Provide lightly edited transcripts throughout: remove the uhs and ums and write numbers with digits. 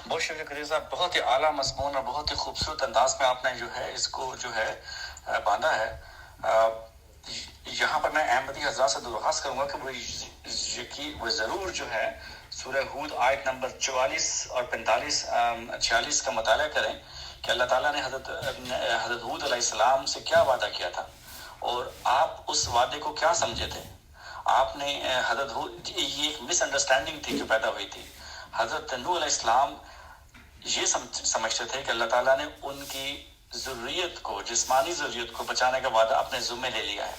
بہت شکریہ قدیر صاحب، بہت ہی اعلیٰ مضمون اور بہت ہی خوبصورت انداز میں آپ نے جو ہے اس کو جو ہے باندھا ہے. یہاں پر میں احمدی حضرات سے درخواست کروں گا کہ وہ ضرور جو ہے سورہ ہود آیت نمبر 44 اور 45 46 کا مطالعہ کریں کہ اللہ تعالیٰ نے حضرت ہود علیہ السلام سے کیا وعدہ کیا تھا اور آپ اس وعدے کو کیا سمجھے تھے. آپ نے حضرت ہود، یہ ایک مس انڈرسٹینڈنگ تھی جو پیدا ہوئی تھی. حضرت نوح علیہ السلام یہ سمجھتے تھے کہ اللہ تعالیٰ نے ان کی ضروریت کو، جسمانی ضروریت کو بچانے کا وعدہ اپنے ذمے لے لیا ہے.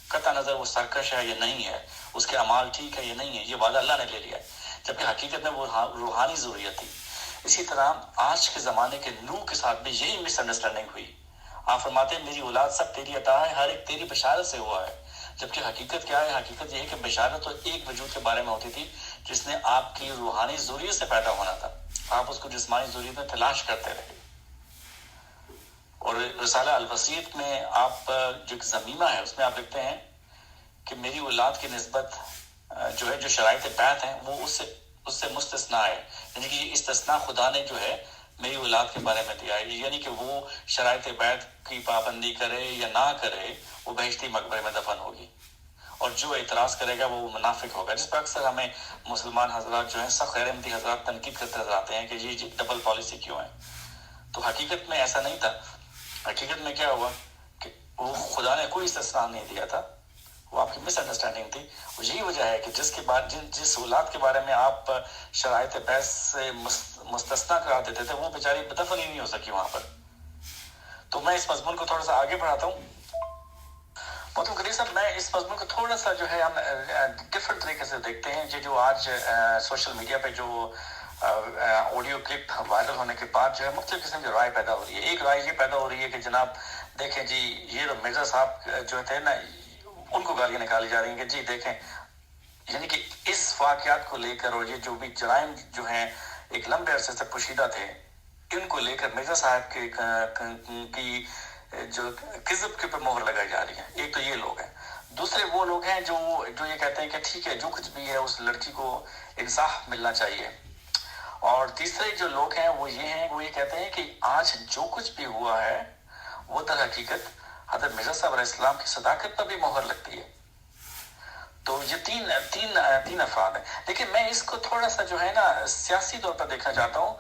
قطع نظر وہ سرکش ہے یا نہیں ہے، اس کے اعمال ٹھیک ہے یا نہیں ہے، یہ وعدہ اللہ نے لے لیا ہے، جبکہ حقیقت میں وہ روحانی ضروریت تھی. اسی طرح آج کے زمانے کے نوح کے ساتھ بھی یہی مس انڈرسٹینڈنگ ہوئی. آپ فرماتے ہیں میری اولاد سب تیری عطا ہے، ہر ایک تیری بشارت سے ہوا ہے، جبکہ حقیقت کیا ہے؟ حقیقت یہ ہے کہ بشارت تو ایک وجود کے بارے میں ہوتی تھی جس نے آپ کی روحانی ضروریت سے پیدا ہونا تھا. آپ اس کو جسمانی ضروریت میں تلاش کرتے رہے. اور رسالہ الوسیط میں آپ جو ضمیمہ ہے اس میں آپ لکھتے ہیں کہ میری اولاد کی نسبت جو ہے جو شرائط بیعت ہیں وہ اس سے مستثنا ہے، یعنی کہ یہ استثناء خدا نے جو ہے میری اولاد کے بارے میں دیا ہے، یعنی کہ وہ شرائط بیعت کی پابندی کرے یا نہ کرے وہ بہشتی مقبرے میں دفن ہوگی، اور جو اعتراض کرے گا وہ منافق ہوگا. جس پر اکثر ہمیں مسلمان حضرات جو ہیں سخت غیر احمدی حضرات تنقید کرتے نظر آتے ہیں کہ یہ ڈبل پالیسی کیوں ہے. تو حقیقت میں ایسا نہیں تھا. حقیقت میں کیا ہوا کہ وہ خدا نے کوئی استثناء نہیں دیا تھا، وہ آپ کی مس انڈرسٹینڈنگ تھی. اور یہی وجہ ہے کہ جس اولاد کے بارے میں آپ شرائط بیعت سے مستثنا کرا دیتے تھے وہ بیچاری دفن ہی نہیں ہو سکی وہاں پر. تو میں اس مضمون کو تھوڑا سا آگے بڑھاتا ہوں. محترم قدیر صاحب، میں اس مضمون کو تھوڑا سا جو ہے ہم ڈفرنٹ طریقے سے دیکھتے ہیں. جو آج سوشل میڈیا پہ جو آڈیو کلپ وائرل ہونے کے بعد جو ہے مختلف قسم کی رائے پیدا ہو رہی ہے. ایک رائے یہ پیدا ہو رہی ہے کہ جناب دیکھیں جی یہ تو مرزا صاحب جو تھے نا ان کو گالیاں نکالی جا رہی ہیں کہ جی دیکھیں، یعنی کہ اس واقعات کو لے کر اور یہ جو بھی جرائم جو ہیں ایک لمبے عرصے سے پوشیدہ تھے ان کو لے کر مرزا صاحب کی جو کذب کے اوپر مہر لگائی جا رہی ہے. ایک تو یہ لوگ ہیں. دوسرے وہ لوگ ہیں جو یہ کہتے ہیں کہ ٹھیک ہے جو کچھ بھی ہے اس لڑکی کو انصاف ملنا چاہیے. اور تیسرے جو لوگ ہیں وہ یہ کہتے ہیں کہ آج جو کچھ بھی ہوا ہے وہ در حقیقت حضرت مرزا صاحب علیہ السلام کی صداقت پر بھی مہر لگتی ہے. تو یہ تین افراد ہیں. لیکن میں اس کو تھوڑا سا جو ہے نا سیاسی طور پر دیکھنا چاہتا ہوں.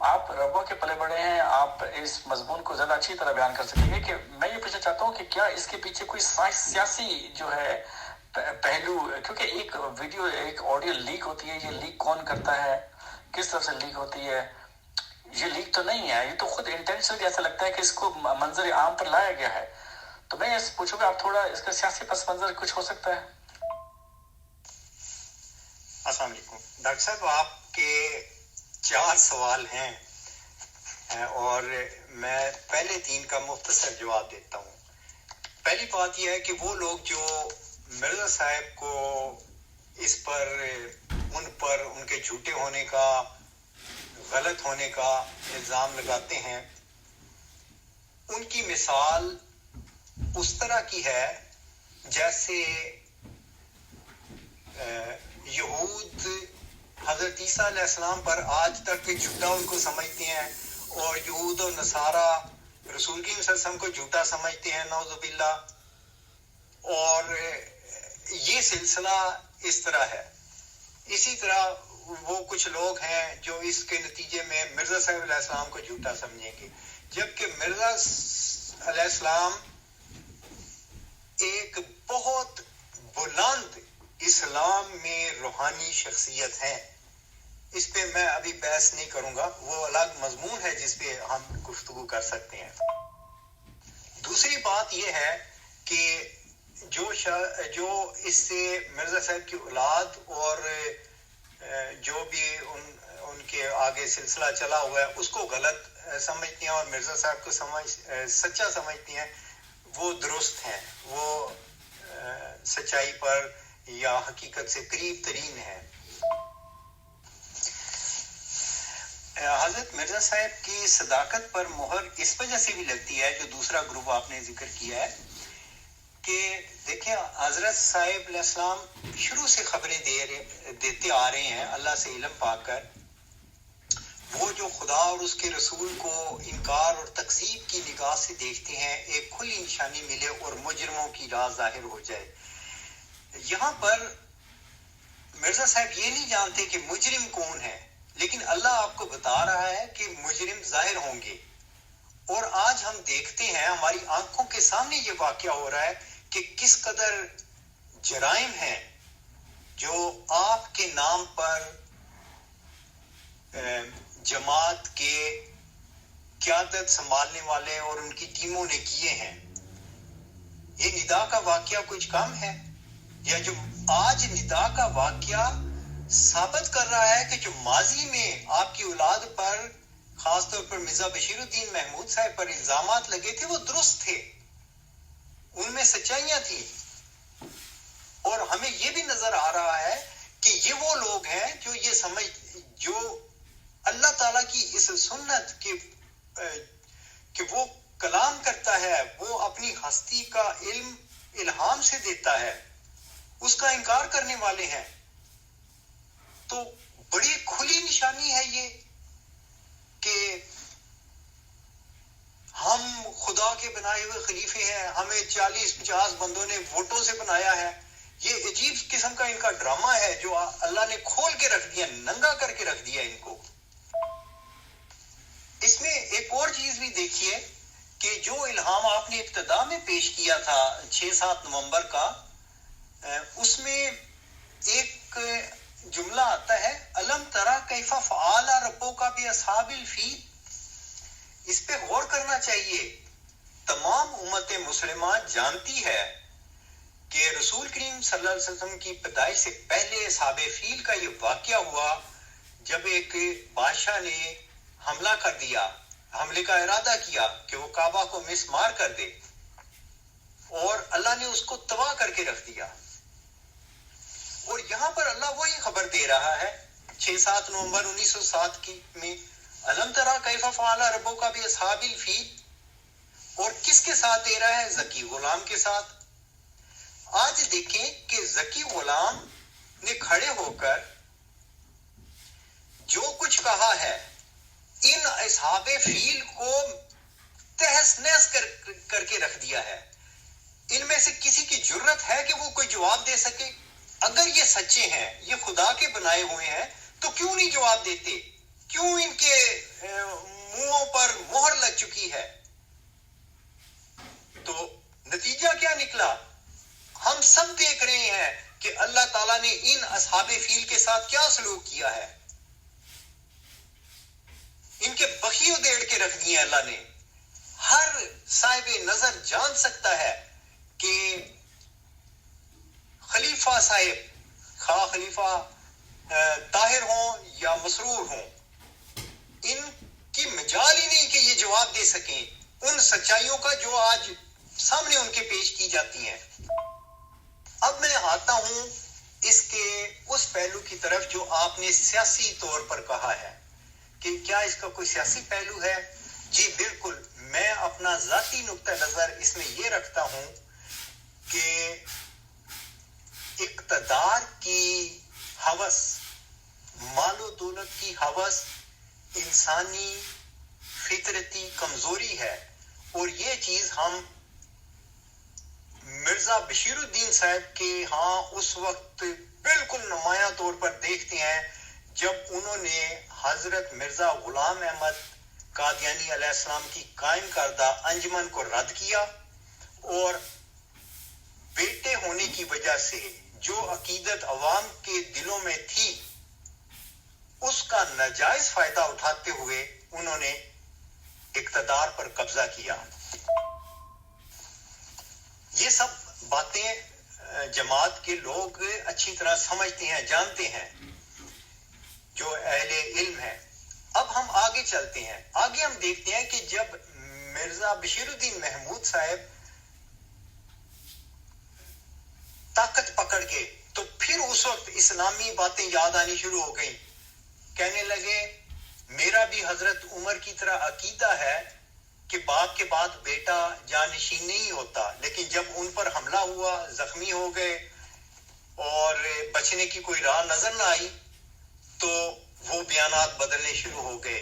آپ ربوہ کے پلے بڑے ہیں، آپ اس مضمون کو زیادہ اچھی طرح بیان کر سکیں گے کہ میں یہ پوچھنا چاہتا ہوں کہ کیا اس کے پیچھے کوئی سیاسی جو ہے پہلو، کیونکہ ایک ویڈیو ایک آڈیو لیک ہوتی ہے، یہ لیک کون کرتا ہے، کس طرف سے لیک ہوتی ہے؟ یہ لیک تو نہیں ہے، یہ تو خود انٹینشنلی ایسا لگتا ہے کہ اس کو منظر عام پر لایا گیا ہے. تو میں یہ پوچھوں گا آپ تھوڑا اس کا سیاسی پس منظر کچھ ہو سکتا ہے؟ السلام علیکم ڈاکٹر صاحب، آپ کے 4 سوال ہیں اور میں پہلے 3 کا مختصر جواب دیتا ہوں. پہلی بات یہ ہے کہ وہ لوگ جو مرزا صاحب کو اس پر ان کے جھوٹے ہونے کا، غلط ہونے کا الزام لگاتے ہیں، ان کی مثال اس طرح کی ہے جیسے یہود حضرت عیسیٰ علیہ السلام پر آج تک جھوٹا ان کو سمجھتے ہیں، اور یہود و نصارہ رسول کی صلی اللہ علیہ وسلم کو جھوٹا سمجھتے ہیں، نعوذ باللہ. اور یہ سلسلہ اس طرح ہے. اسی طرح وہ کچھ لوگ ہیں جو اس کے نتیجے میں مرزا صاحب علیہ السلام کو جھوٹا سمجھیں گے، جبکہ مرزا علیہ السلام ایک بہت بلند اسلام میں روحانی شخصیت ہے. اس پہ میں ابھی بحث نہیں کروں گا، وہ الگ مضمون ہے جس پہ ہم گفتگو کر سکتے ہیں. دوسری بات یہ ہے کہ جو اس سے مرزا صاحب کی اولاد اور جو بھی ان کے آگے سلسلہ چلا ہوا ہے اس کو غلط سمجھتے ہیں اور مرزا صاحب کو سچا سمجھتے ہیں، وہ درست ہیں، وہ سچائی پر یا حقیقت سے قریب ترین ہے. حضرت مرزا صاحب کی صداقت پر مہر اس وجہ سے بھی لگتی ہے، جو دوسرا گروپ آپ نے ذکر کیا ہے، کہ دیکھیں حضرت صاحب علیہ السلام شروع سے خبریں دیتے آ رہے ہیں اللہ سے علم پا کر، خدا اور اس کے رسول کو انکار اور تکذیب کی نگاہ سے دیکھتے ہیں، ایک کھلی نشانی ملے اور مجرموں کی راہ ظاہر ہو جائے۔ یہاں پر مرزا صاحب یہ نہیں جانتے کہ مجرم کون ہے، لیکن اللہ آپ کو بتا رہا ہے کہ مجرم ظاہر ہوں گے۔ اور آج ہم دیکھتے ہیں، ہماری آنکھوں کے سامنے یہ واقعہ ہو رہا ہے کہ کس قدر جرائم ہیں جو آپ کے نام پر جماعت کے قیادت سنبھالنے والے اور ان کی ٹیموں نے کیے ہیں۔ یہ ندا کا واقعہ کچھ کم ہے، یا جو آج ندا کا واقعہ ثابت کر رہا ہے کہ جو ماضی میں آپ کی اولاد پر، خاص طور پر مرزا بشیر الدین محمود صاحب پر الزامات لگے تھے، وہ درست تھے، ان میں سچائیاں تھیں۔ اور ہمیں یہ بھی نظر آ رہا ہے کہ یہ وہ لوگ ہیں جو اللہ تعالیٰ کی اس سنت کہ وہ کلام کرتا ہے، وہ اپنی ہستی کا علم الہام سے دیتا ہے، اس کا انکار کرنے والے ہیں۔ تو بڑی کھلی نشانی ہے یہ کہ ہم خدا کے بنائے ہوئے خلیفے ہیں، ہمیں 40-50 بندوں نے ووٹوں سے بنایا ہے۔ یہ عجیب قسم کا ان کا ڈرامہ ہے جو اللہ نے کھول کے رکھ دیا، ننگا کر کے رکھ دیا ان کو۔ اس میں ایک اور چیز بھی دیکھیے کہ جو الہام آپ نے ابتدا میں پیش کیا تھا 6-7 نومبر کا، اس میں ایک جملہ آتا ہے، الم ترا کیف فعل ربک باصحاب الفیل۔ اس پہ غور کرنا چاہیے۔ تمام امت مسلمہ جانتی ہے کہ رسول کریم صلی اللہ علیہ وسلم کی پیدائش سے پہلے اصحاب فیل کا یہ واقعہ ہوا، جب ایک بادشاہ نے حملہ کر دیا، حملے کا ارادہ کیا کہ وہ کعبہ کو مسمار کر دے، اور اللہ نے اس کو تباہ کر کے رکھ دیا۔ اور یہاں پر اللہ وہی خبر دے رہا ہے 6-7 نومبر 1907 کی میں، الم ترا کیف فعل ربک باصحاب الفیل، اور کس کے ساتھ دے رہا ہے؟ ذکی غلام کے ساتھ۔ آج دیکھیں کہ ذکی غلام نے کھڑے ہو کر جو کچھ کہا ہے، ان اصحاب فیل کو تہس نہس کر کے رکھ دیا ہے۔ ان میں سے کسی کی جرت ہے کہ وہ کوئی جواب دے سکے؟ اگر یہ سچے ہیں، یہ خدا کے بنائے ہوئے ہیں، تو کیوں نہیں جواب دیتے؟ کیوں ان کے منہوں پر مہر لگ چکی ہے؟ تو نتیجہ کیا نکلا؟ ہم سب دیکھ رہے ہیں کہ اللہ تعالیٰ نے ان اصحاب فیل کے ساتھ کیا سلوک کیا ہے۔ ان کے بخی ادھیڑ کے رکھ دیے اللہ نے۔ ہر صاحب نظر جان سکتا ہے کہ خلیفہ صاحب، خواہ خلیفہ طاہر ہوں یا مسرور ہوں، ان کی مجال ہی نہیں کہ یہ جواب دے سکیں ان سچائیوں کا جو آج سامنے ان کے پیش کی جاتی ہیں۔ اب میں آتا ہوں اس کے اس پہلو کی طرف جو آپ نے سیاسی طور پر کہا ہے کہ کیا اس کا کوئی سیاسی پہلو ہے؟ جی بالکل، میں اپنا ذاتی نقطہ نظر اس میں یہ رکھتا ہوں کہ اقتدار کی ہوس، مال و دولت کی ہوس انسانی فطرتی کمزوری ہے، اور یہ چیز ہم مرزا بشیر الدین صاحب کے ہاں اس وقت بالکل نمایاں طور پر دیکھتے ہیں جب انہوں نے حضرت مرزا غلام احمد قادیانی علیہ السلام کی قائم کردہ انجمن کو رد کیا، اور بیٹے ہونے کی وجہ سے جو عقیدت عوام کے دلوں میں تھی اس کا ناجائز فائدہ اٹھاتے ہوئے انہوں نے اقتدار پر قبضہ کیا۔ یہ سب باتیں جماعت کے لوگ اچھی طرح سمجھتے ہیں، جانتے ہیں، جو اہل علم ہیں۔ اب ہم آگے چلتے ہیں، آگے ہم دیکھتے ہیں کہ جب مرزا بشیر الدین محمود صاحب طاقت پکڑ گئے تو پھر اس وقت اسلامی باتیں یاد آنی شروع ہو گئیں۔ کہنے لگے میرا بھی حضرت عمر کی طرح عقیدہ ہے کہ باپ کے بعد بیٹا جانشین نہیں ہوتا، لیکن جب ان پر حملہ ہوا، زخمی ہو گئے اور بچنے کی کوئی راہ نظر نہ آئی تو وہ بیانات بدلنے شروع ہو گئے۔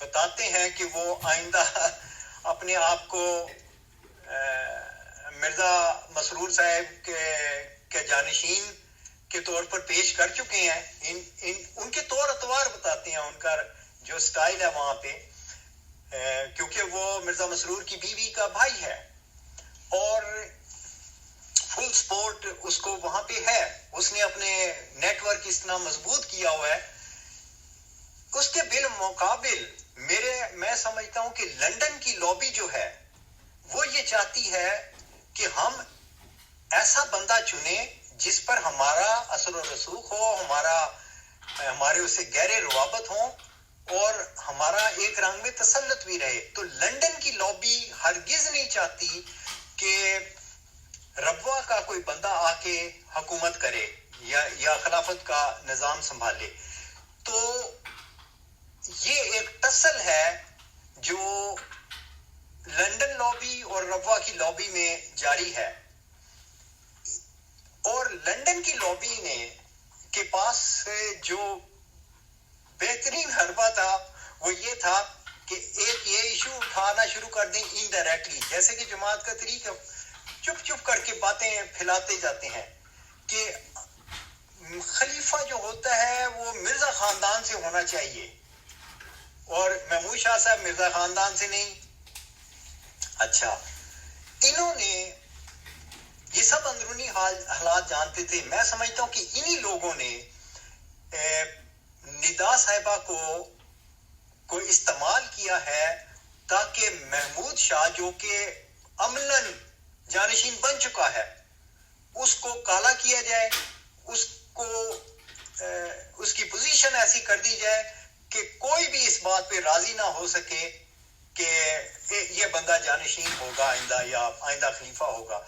بتاتے ہیں کہ وہ آئندہ اپنے آپ کو مرزا مسرور صاحب کے جانشین کے طور پر پیش کر چکے ہیں. ان کے طور اطوار بتاتے ہیں, ان کا جو سٹائل ہے وہاں پہ, کیونکہ وہ مرزا مسرور کی بیوی کا بھائی ہے اور فل سپورٹ اس کو وہاں پہ ہے. اس نے اپنے نیٹ ورک اس طرح مضبوط کیا ہوا ہے. اس کے بالمقابل میں سمجھتا ہوں کہ لندن کی لابی جو ہے وہ یہ چاہتی ہے کہ ہم ایسا بندہ چنیں جس پر ہمارا اثر و رسوخ ہو, ہمارے اسے گہرے روابط ہوں اور ہمارا ایک رنگ میں تسلط بھی رہے. تو لندن کی لابی ہرگز نہیں چاہتی کہ ربوہ کا کوئی بندہ آ کے حکومت کرے یا خلافت کا نظام سنبھالے. تو یہ ایک ٹسل ہے جو لندن لابی اور ربوہ کی لابی میں جاری ہے. اور لندن کی لابی کے پاس جو بہترین حربہ تھا وہ یہ تھا کہ ایک یہ ایشو اٹھانا شروع کر دیں انڈائریکٹلی, جیسے کہ جماعت کا طریقہ چپ چپ کر کے باتیں پھیلاتے جاتے ہیں کہ خلیفہ جو ہوتا ہے وہ مرزا خاندان سے ہونا چاہیے اور محمود شاہ صاحب مرزا خاندان سے نہیں. اچھا, انہوں نے یہ سب اندرونی حالات جانتے تھے. میں سمجھتا ہوں کہ انہی لوگوں نے ندا صاحبہ کو استعمال کیا ہے تاکہ محمود شاہ جو کہ عملاً جانشین بن چکا ہے اس کو کالا کیا جائے, اس کی پوزیشن ایسی کر دی جائے کہ کوئی بھی اس بات پہ راضی نہ ہو سکے کہ یہ بندہ جانشین ہوگا آئندہ یا آئندہ خلیفہ ہوگا.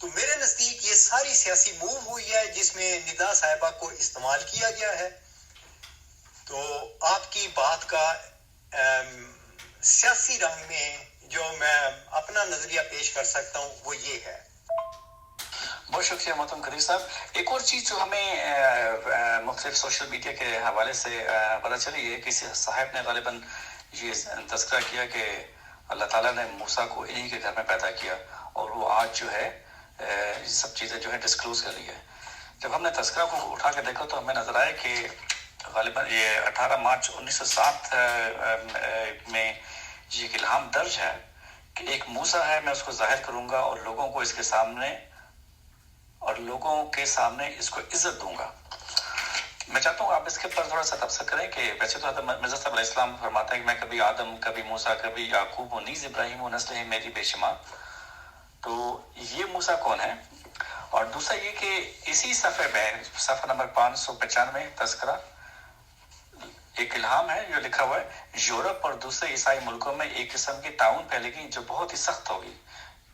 تو میرے نزدیک یہ ساری سیاسی موو ہوئی ہے جس میں ندا صاحبہ کو استعمال کیا گیا ہے. تو آپ کی بات کا سیاسی رنگ میں جو میں اپنا نظریہ پیش کر سکتا ہوں وہ یہ ہے. بہت شکریہ محترم قدیر صاحب. ایک اور چیز جو ہمیں مختلف سوشل میڈیا کے حوالے سے پتہ چلی ہے, کسی صاحب نے غالباً یہ تذکرہ کیا کہ اللہ تعالیٰ نے موسیٰ کو انہی کے گھر میں پیدا کیا اور وہ آج جو ہے یہ سب چیزیں جو ہے ڈسکلوز کر لی ہے. جب ہم نے تذکرہ کو اٹھا کے دیکھا تو ہمیں نظر آیا کہ غالباً یہ 18 مارچ 1907 میں یہ ایک الہام درج ہے کہ ایک موسیٰ ہے, میں اس کو ظاہر کروں گا اور لوگوں کو اس کے سامنے اس کو عزت دوں گا. میں چاہتا ہوں آپ اس کے اوپر تھوڑا سا تبصرہ کریں کہ ویسے تو حضرت مرزا صاحب علیہ السلام فرماتا ہے کہ میں کبھی آدم, کبھی موسیٰ, کبھی یعقوب و نیز ابراہیم و نسل ہے میری بے شمار. تو یہ موسیٰ کون ہے؟ اور دوسرا یہ کہ اسی صفحے میں صفحہ نمبر 595 تذکرہ ایک الہام ہے جو لکھا ہوا ہے یورپ اور دوسرے عیسائی ملکوں میں ایک قسم کی طاعون پھیلے گی جو بہت ہی سخت ہوگی.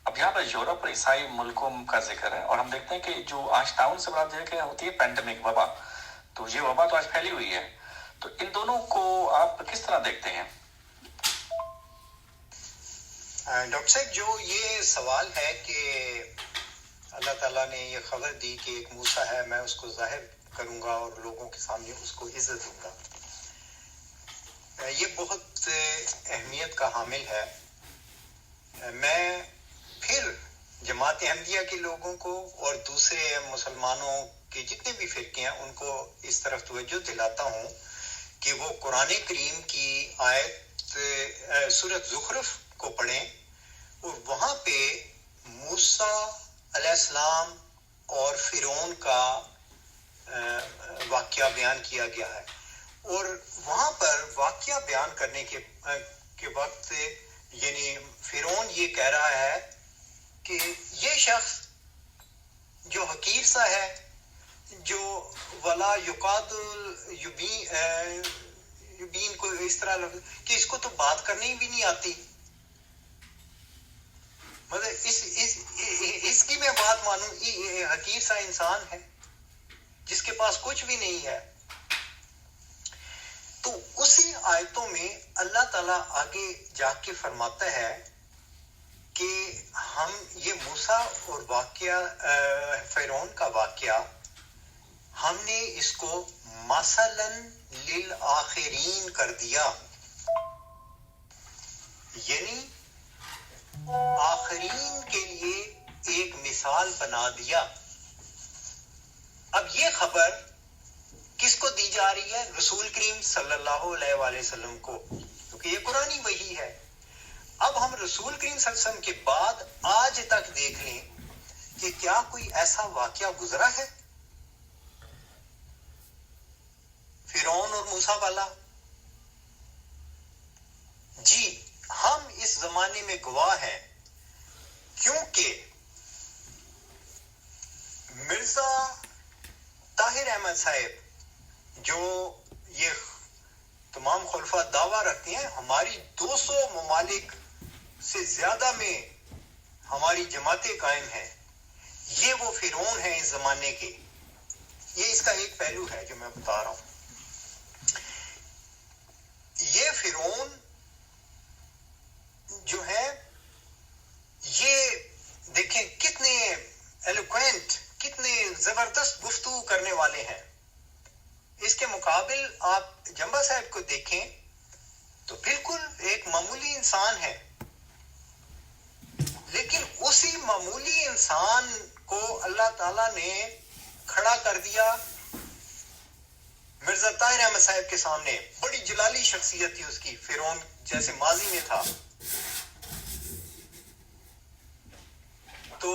اب یہاں پر یورپ اور عیسائی ملکوں کا ذکر ہے اور ہم دیکھتے ہیں کہ جو آج طاعون سے مراد ہے ہوتی ہے پینڈیمک, وبا. تو یہ وبا تو آج پھیلی ہوئی ہے. تو ان دونوں کو آپ کس طرح دیکھتے ہیں؟ ڈاکٹر صاحب, جو یہ سوال ہے کہ اللہ تعالیٰ نے یہ خبر دی کہ ایک موسیٰ ہے, میں اس کو ظاہر کروں گا اور لوگوں کے سامنے اس کو عزت دوں گا, یہ بہت اہمیت کا حامل ہے. میں پھر جماعت احمدیہ کے لوگوں کو اور دوسرے مسلمانوں کے جتنے بھی فرقے ہیں ان کو اس طرف توجہ دلاتا ہوں کہ وہ قرآن کریم کی آیت سورۃ زخرف کو پڑھیں اور وہاں پہ موسیٰ علیہ السلام اور فرعون کا واقعہ بیان کیا گیا ہے. اور وہاں پر واقعہ بیان کرنے کے وقت یعنی فرعون یہ کہہ رہا ہے کہ یہ شخص جو حقیر سا ہے, جو ولا یقاد یبین کو اس طرح کہ اس کو تو بات کرنی بھی نہیں آتی, مطلب اس کی میں بات مانوں, یہ حقیر سا انسان ہے جس کے پاس کچھ بھی نہیں ہے. تو اسی آیتوں میں اللہ تعالیٰ آگے جا کے فرماتا ہے کہ ہم یہ موسیٰ اور واقعہ فرعون کا واقعہ ہم نے اس کو مثلاً للآخرین کر دیا. یعنی آخرین کے لیے ایک مثال بنا دیا. اب یہ خبر کس کو دی جا رہی ہے؟ رسول کریم صلی اللہ علیہ وآلہ وسلم کو، کیونکہ یہ قرآنی وحی ہے. اب ہم رسول کریم صلی اللہ علیہ وسلم کے بعد آج تک دیکھ لیں کہ کیا کوئی ایسا واقعہ گزرا ہے فرعون اور موسیٰ والا؟ جی ہم اس زمانے میں گواہ ہیں، کیونکہ مرزا طاہر احمد صاحب جو یہ تمام خلفاء دعویٰ رکھتے ہیں ہماری 200 ممالک سے زیادہ میں ہماری جماعتیں قائم ہیں، یہ وہ فرعون ہیں اس زمانے کے. یہ اس کا ایک پہلو ہے جو میں بتا رہا ہوں. یہ فرعون جو ہے یہ دیکھیں کتنے ایلوکوینٹ، کتنے زبردست گفتگو کرنے والے ہیں. اس کے مقابل آپ جنبا صاحب کو دیکھیں تو بالکل ایک معمولی انسان ہے، لیکن اسی معمولی انسان کو اللہ تعالیٰ نے کھڑا کر دیا مرزا طاہر احمد صاحب کے سامنے. بڑی جلالی شخصیت تھی اس کی، فرعون جیسے ماضی میں تھا. تو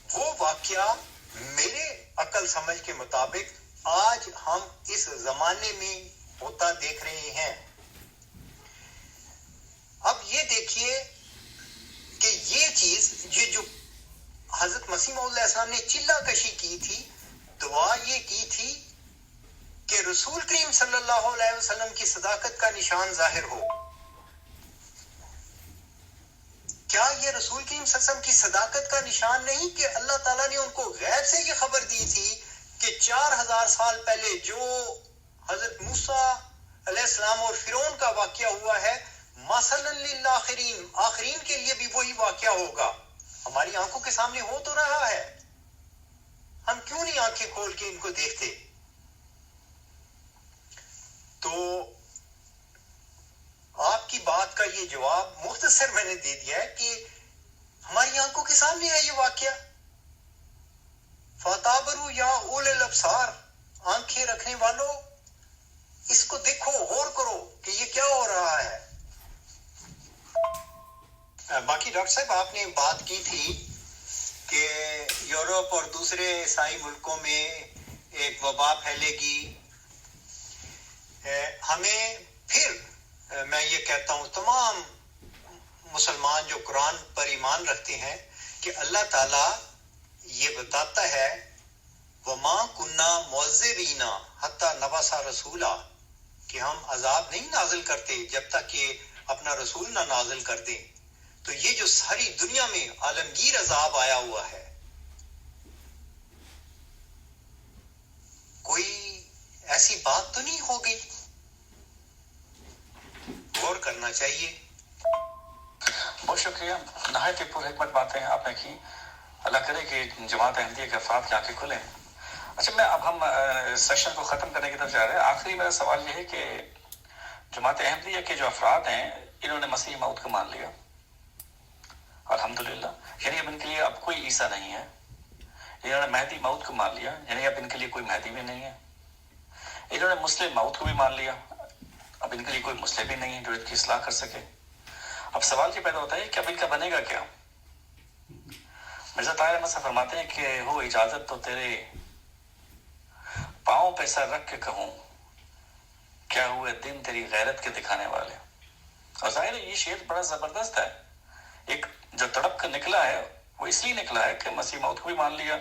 وہ واقعہ میرے عقل سمجھ کے مطابق آج ہم اس زمانے میں ہوتا دیکھ رہے ہیں. اب یہ دیکھیے کہ یہ چیز یہ جو حضرت مسیح موعود علیہ السلام نے چلہ کشی کی تھی، دعا یہ کی تھی کہ رسول کریم صلی اللہ علیہ وسلم کی صداقت کا نشان ظاہر ہو. کیا یہ رسول کریم صلی اللہ علیہ وسلم کی صداقت کا نشان نہیں کہ اللہ تعالیٰ نے ان کو غیب سے یہ خبر دی تھی کہ 4000 سال پہلے جو حضرت موسیٰ علیہ السلام اور فرعون کا واقعہ ہوا ہے، مثلاً للآخرین، آخرین کے لیے بھی وہی واقعہ ہوگا. ہماری آنکھوں کے سامنے ہو تو رہا ہے، ہم کیوں نہیں آنکھیں کھول کے ان کو دیکھتے؟ تو آپ کی بات کا یہ جواب مختصر میں نے دے دیا ہے کہ ہماری آنکھوں کے سامنے ہے یہ واقعہ. فَتَعْبَرُوا یا اولِ الابصار، آنکھیں رکھنے والوں اس کو دیکھو، غور کرو کہ یہ کیا ہو رہا ہے. باقی ڈاکٹر صاحب آپ نے بات کی تھی کہ یورپ اور دوسرے عیسائی ملکوں میں ایک وبا پھیلے گی. ہمیں پھر میں یہ کہتا ہوں تمام مسلمان جو قرآن پر ایمان رکھتے ہیں کہ اللہ تعالیٰ یہ بتاتا ہے وَمَا كُنَّا مُعَذِّبِينَ حَتَّى نَبْعَثَ رَسُولًا، کہ ہم عذاب نہیں نازل کرتے جب تک کہ اپنا رسول نہ نازل کر دیں. تو یہ جو ساری دنیا میں عالمگیر عذاب آیا ہوا ہے، کوئی ایسی بات تو نہیں ہو گئی؟ غور کرنا چاہیے. بہت شکریہ، نہایت ہی پر حکمت باتیں آپ نے کی. اللہ کرے کہ جماعت احمدیہ کے افراد کی آنکھیں کھلیں. اچھا میں اب ہم سیشن کو ختم کرنے کی طرف جا رہے ہیں. آخری میرا سوال یہ ہے کہ جماعت احمدیہ کے جو افراد ہیں انہوں نے مسیح موعود کو مان لیا الحمدللہ، یعنی اب ان کے لیے اب کوئی عیسیٰ نہیں ہے. انہوں نے مہدی موعود کو مان لیا، یعنی اب ان کے لیے کوئی مہدی بھی نہیں ہے. انہوں نے مسلم موعود کو بھی مان لیا، اب ان کے لیے کوئی مسلم بھی نہیں ہے جو ان کی اصلاح کر سکے. اب سوال یہ پیدا ہوتا ہے کہ اب ان کا بنے گا کیا؟ مرزا طاہر احمد صاحب فرماتے ہیں کہ ہو اجازت تو تیرے پاؤں پہ سر رکھ کے کہوں کیا ہوئے دن تیری غیرت کے دکھانے والے. اور ظاہر ہے یہ شعر بڑا زبردست ہے. ایک جو تڑپ کر نکلا ہے وہ اس لیے نکلا ہے کہ مسیح موعود کو بھی مان لیا،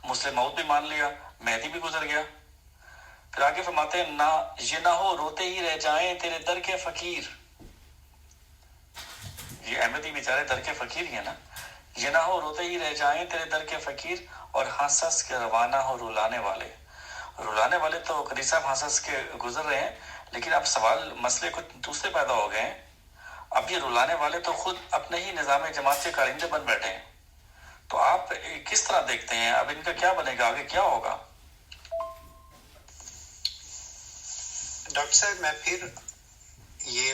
مسلم موعود بھی مان لیا، مہدی بھی گزر گیا. پھر آگے فرماتے ہیں نہ یہ نہ ہو روتے ہی رہ جائیں تیرے در کے فقیر. یہ احمدی بیچارے در کے فقیر ہی ہیں نا. یہ نہ ہو روتے ہی رہ جائیں تیرے در کے فقیر اور ہنس ہنس کے روانہ ہو رلانے والے. رلانے والے تو قدیر صاحب ہنس ہنس کے گزر رہے ہیں، لیکن اب سوال مسئلے کچھ دوسرے پیدا ہو گئے ہیں. اب یہ رلانے والے تو خود اپنے ہی نظام جماعت کے کارندے بن بیٹھے ہیں. تو آپ کس طرح دیکھتے ہیں اب ان کا کیا بنے گا، آگے کیا ہوگا؟ ڈاکٹر صاحب میں پھر یہ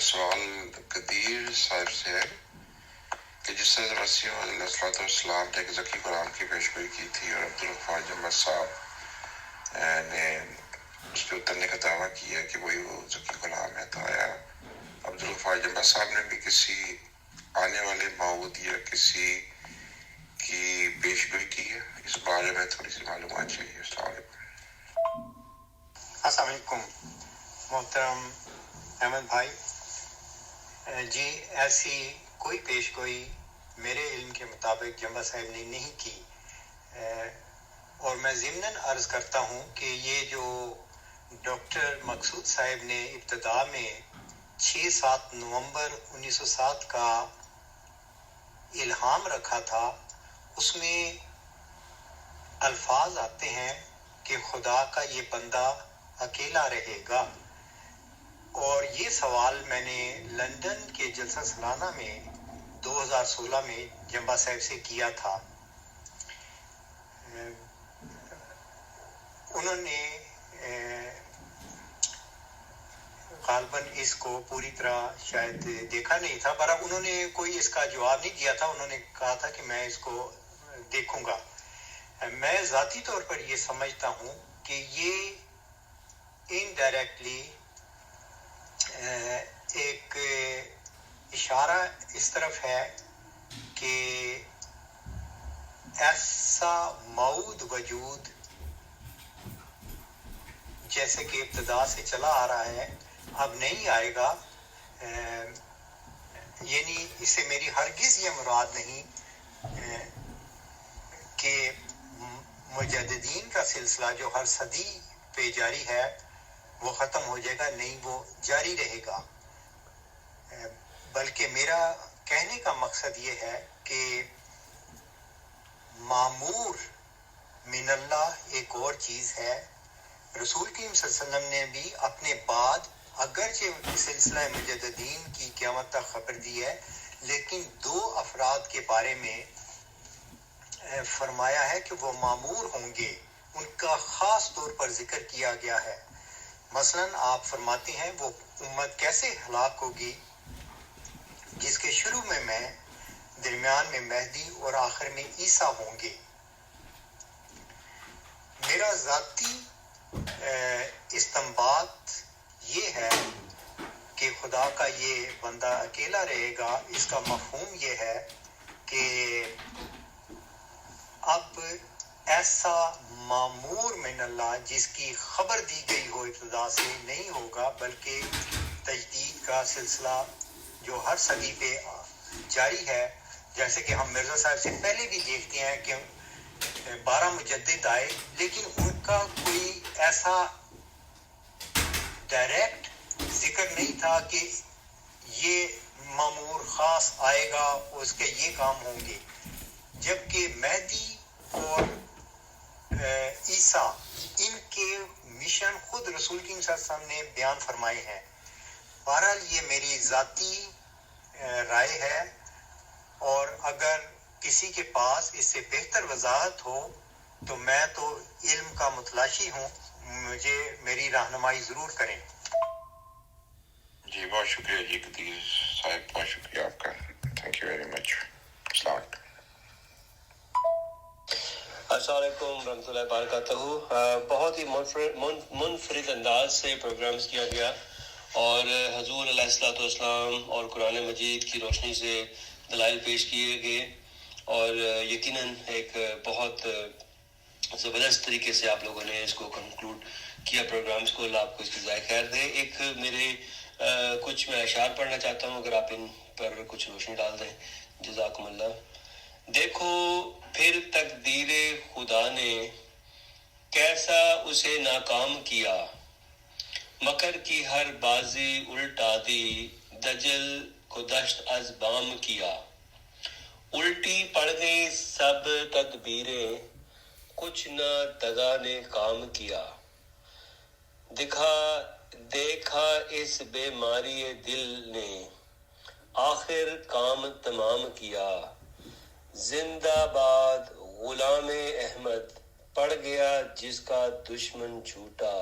سوال قدیر صاحب سے ہے کہ جس طرح مسیح علیہ السلام نے ایک ذکی غلام کی پیشگوئی کی تھی اور عبدالغفار جمعہ صاحب نے اس پہ اترنے کا دعویٰ کیا کہ وہی وہ ذکی غلام ہے، تو آیا عبدالغفار جمعہ صاحب نے بھی کسی آنے والے موعود یا کسی کی پیشگوئی کی ہے؟ اس بارے میں تھوڑی سی معلومات چاہیے. السلام علیکم. السلام علیکم محترم احمد بھائی. جی ایسی کوئی پیشگوئی میرے علم کے مطابق جمعہ صاحب نے نہیں کی، اور میں ضمناً عرض کرتا ہوں کہ یہ جو ڈاکٹر مقصود صاحب نے ابتدا میں 6-7 نومبر 1907 کا الہام رکھا تھا، اس میں الفاظ آتے ہیں کہ خدا کا یہ بندہ اکیلا رہے گا، اور یہ سوال میں نے لندن کے جلسہ سالانہ میں 2016 میں جمبا صاحب سے کیا تھا. انہوں نے غالباً اس کو پوری طرح شاید دیکھا نہیں تھا، پر انہوں نے کوئی اس کا جواب نہیں دیا تھا. انہوں نے کہا تھا کہ میں اس کو دیکھوں گا. میں ذاتی طور پر یہ سمجھتا ہوں کہ یہ انڈائریکٹلی ایک اشارہ اس طرف ہے کہ ایسا موعود وجود جیسے کہ ابتدا سے چلا آ رہا ہے اب نہیں آئے گا. یعنی اس سے میری ہرگز یہ مراد نہیں کہ مجددین کا سلسلہ جو ہر صدی پہ جاری ہے وہ ختم ہو جائے گا، نہیں، وہ جاری رہے گا. بلکہ میرا کہنے کا مقصد یہ ہے کہ معمور من اللہ ایک اور چیز ہے. رسول کریم صلی اللہ علیہ وسلم نے بھی اپنے بعد اگرچہ سلسلہ مجددین کی قیامت تک خبر دی ہے، لیکن 2 افراد کے بارے میں فرمایا ہے کہ وہ معمور ہوں گے، ان کا خاص طور پر ذکر کیا گیا ہے. مثلا آپ فرماتے ہیں وہ امت کیسے ہلاک ہوگی جس کے شروع میں درمیان میں مہدی اور آخر میں عیسیٰ ہوں گے. میرا ذاتی استنباط یہ ہے کہ خدا کا یہ بندہ اکیلا رہے گا. اس کا مفہوم یہ ہے کہ اب ایسا معمور من اللہ جس کی خبر دی گئی ہو ابتدا سے نہیں ہوگا، بلکہ تجدید کا سلسلہ جو ہر صدی پہ جاری ہے. جیسے کہ ہم مرزا صاحب سے پہلے بھی دیکھتے ہیں کہ 12 مجدد آئے، لیکن ان کا کوئی ایسا ڈائریکٹ ذکر نہیں تھا کہ یہ معمور خاص آئے گا، اس کے یہ کام ہوں گے. جبکہ مہدی اور عیسیٰ ان کے مشن خود رسول کی صلی اللہ علیہ وسلم نے بیان فرمائے ہیں. بہرحال یہ میری ذاتی رائے ہے، اور اگر کسی کے پاس اس سے بہتر وضاحت ہو تو میں تو علم کا متلاشی ہوں، مجھے میری رہنمائی ضرور کریں. جی بہت شکریہ جی قدیر صاحب، بہت شکریہ آپ کا. Thank you very much. السلام علیکم. السلام علیکم ورحمۃ اللہ وبرکاتہ. بہت ہی منفرد انداز سے پروگرامز کیا گیا، اور حضور علیہ الصلوۃ والسلام اور قرآن مجید کی روشنی سے دلائل پیش کیے گئے، اور یقیناً ایک بہت زبردست طریقے سے آپ لوگوں نے اس کو کنکلوڈ کیا پروگرامز کو. اللہ آپ کو اس کی ذائقہ خیر دے. ایک میرے کچھ میں اشعار پڑھنا چاہتا ہوں، اگر آپ ان پر کچھ روشنی ڈال دیں. جزاکم اللہ. دیکھو پھر تقدیر خدا نے کیسا اسے ناکام کیا، مکر کی ہر بازی الٹا دی، دجل کو دشت از بام کیا. الٹی پڑ گئی سب تدبیریں، کچھ نہ دغا نے کام کیا. دیکھا اس بیماری دل نے، آخر کام تمام کیا. زندہ باد غلام احمد، پڑ گیا جس کا دشمن جھوٹا،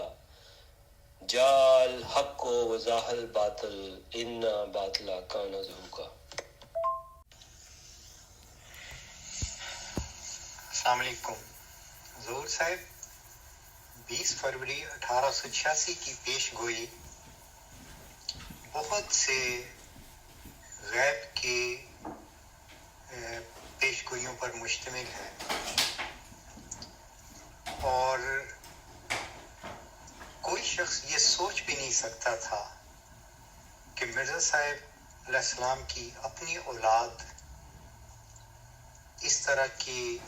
جال الحق وزاح الباطل ان باطل کان زہوقا. السلام علیکم. ظہور صاحب 20 فروری 1886 کی پیش گوئی بہت سے غیب کے پیش گوئیوں پر مشتمل ہے، اور کوئی شخص یہ سوچ بھی نہیں سکتا تھا کہ مرزا صاحب علیہ السلام کی اپنی اولاد اس طرح کی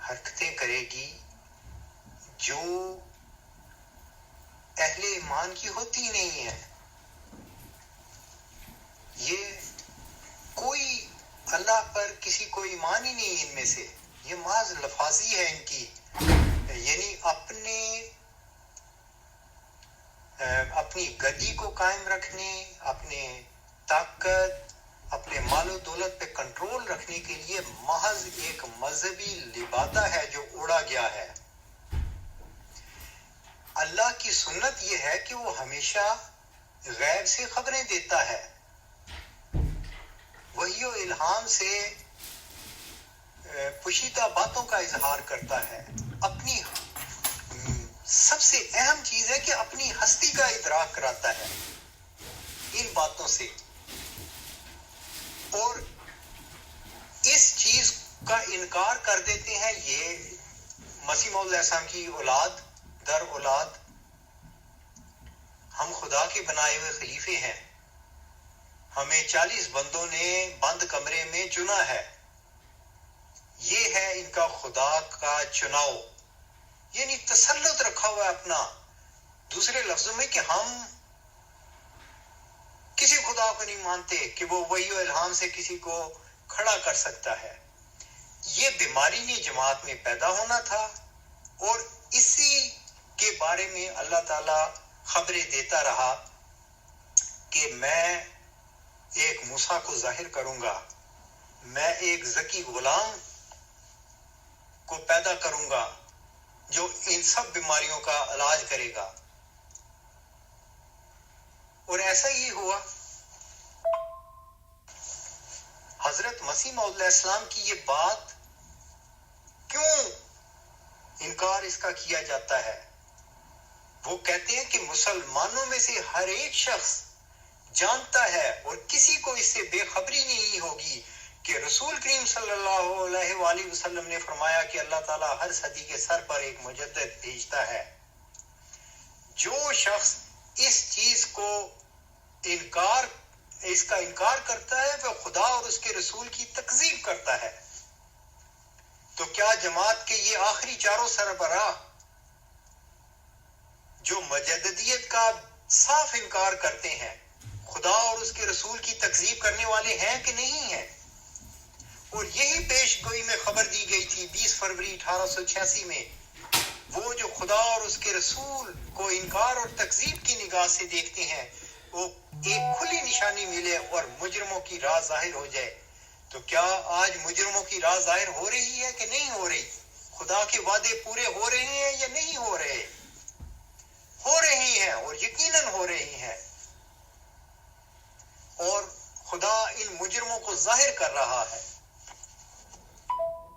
حرکتیں کرے گی جو اہل ایمان کی ہوتی نہیں ہے. یہ کوئی اللہ پر کسی کو ایمان ہی نہیں ان میں سے، یہ محض لفاظی ہے ان کی، یعنی اپنی گدی کو قائم رکھنے، اپنے طاقت، اپنے مال و دولت پہ کنٹرول رکھنے کے لیے محض ایک مذہبی لبادہ ہے جو اڑا گیا ہے. اللہ کی سنت یہ ہے کہ وہ ہمیشہ غیب سے خبریں دیتا ہے، وحی و الہام سے پوشیدہ باتوں کا اظہار کرتا ہے. اپنی سب سے اہم چیز ہے کہ اپنی ہستی کا ادراک کراتا ہے ان باتوں سے، اور اس چیز کا انکار کر دیتے ہیں. یہ مسیح موعود علیہ السلام کی اولاد در اولاد ہم خدا کے بنائے ہوئے خلیفے ہیں، ہمیں 40 بندوں نے بند کمرے میں چنا ہے، یہ ہے ان کا خدا کا چناؤ، یعنی تسلط رکھا ہوا ہے اپنا. دوسرے لفظوں میں کہ ہم کسی خدا کو نہیں مانتے کہ وہ وحی و الہام سے کسی کو کھڑا کر سکتا ہے. یہ بیماری نے جماعت میں پیدا ہونا تھا، اور اسی کے بارے میں اللہ تعالی خبریں دیتا رہا کہ میں ایک موسیٰ کو ظاہر کروں گا، میں ایک ذکی غلام کو پیدا کروں گا جو ان سب بیماریوں کا علاج کرے گا. اور ایسا ہی ہوا. حضرت مسیح موعود علیہ السلام کی یہ بات کیوں انکار اس کا کیا جاتا ہے؟ وہ کہتے ہیں کہ مسلمانوں میں سے ہر ایک شخص جانتا ہے اور کسی کو اس سے بے خبری نہیں ہوگی کہ رسول کریم صلی اللہ علیہ وآلہ وسلم نے فرمایا کہ اللہ تعالیٰ ہر صدی کے سر پر ایک مجدد بھیجتا ہے. جو شخص اس چیز کو اس کا انکار کرتا ہے وہ خدا اور اس کے رسول کی تکذیب کرتا ہے. تو کیا جماعت کے یہ آخری چاروں سربراہ جو مجددیت کا صاف انکار کرتے ہیں خدا اور اس کے رسول کی تکذیب کرنے والے ہیں کہ نہیں ہیں؟ اور یہی پیش گوئی میں خبر دی گئی تھی 20 فروری 1886 میں. وہ جو خدا اور اس کے رسول کو انکار اور تکذیب کی نگاہ سے دیکھتے ہیں وہ ایک کھلی نشانی ملے اور مجرموں کی راہ ظاہر ہو جائے. تو کیا آج مجرموں کی راہ ظاہر ہو رہی ہے کہ نہیں ہو رہی؟ خدا کے وعدے پورے ہو رہے ہیں یا نہیں ہو رہے؟ ہو رہی ہیں، اور یقیناً ہو رہی ہیں، اور خدا ان مجرموں کو ظاہر کر رہا ہے.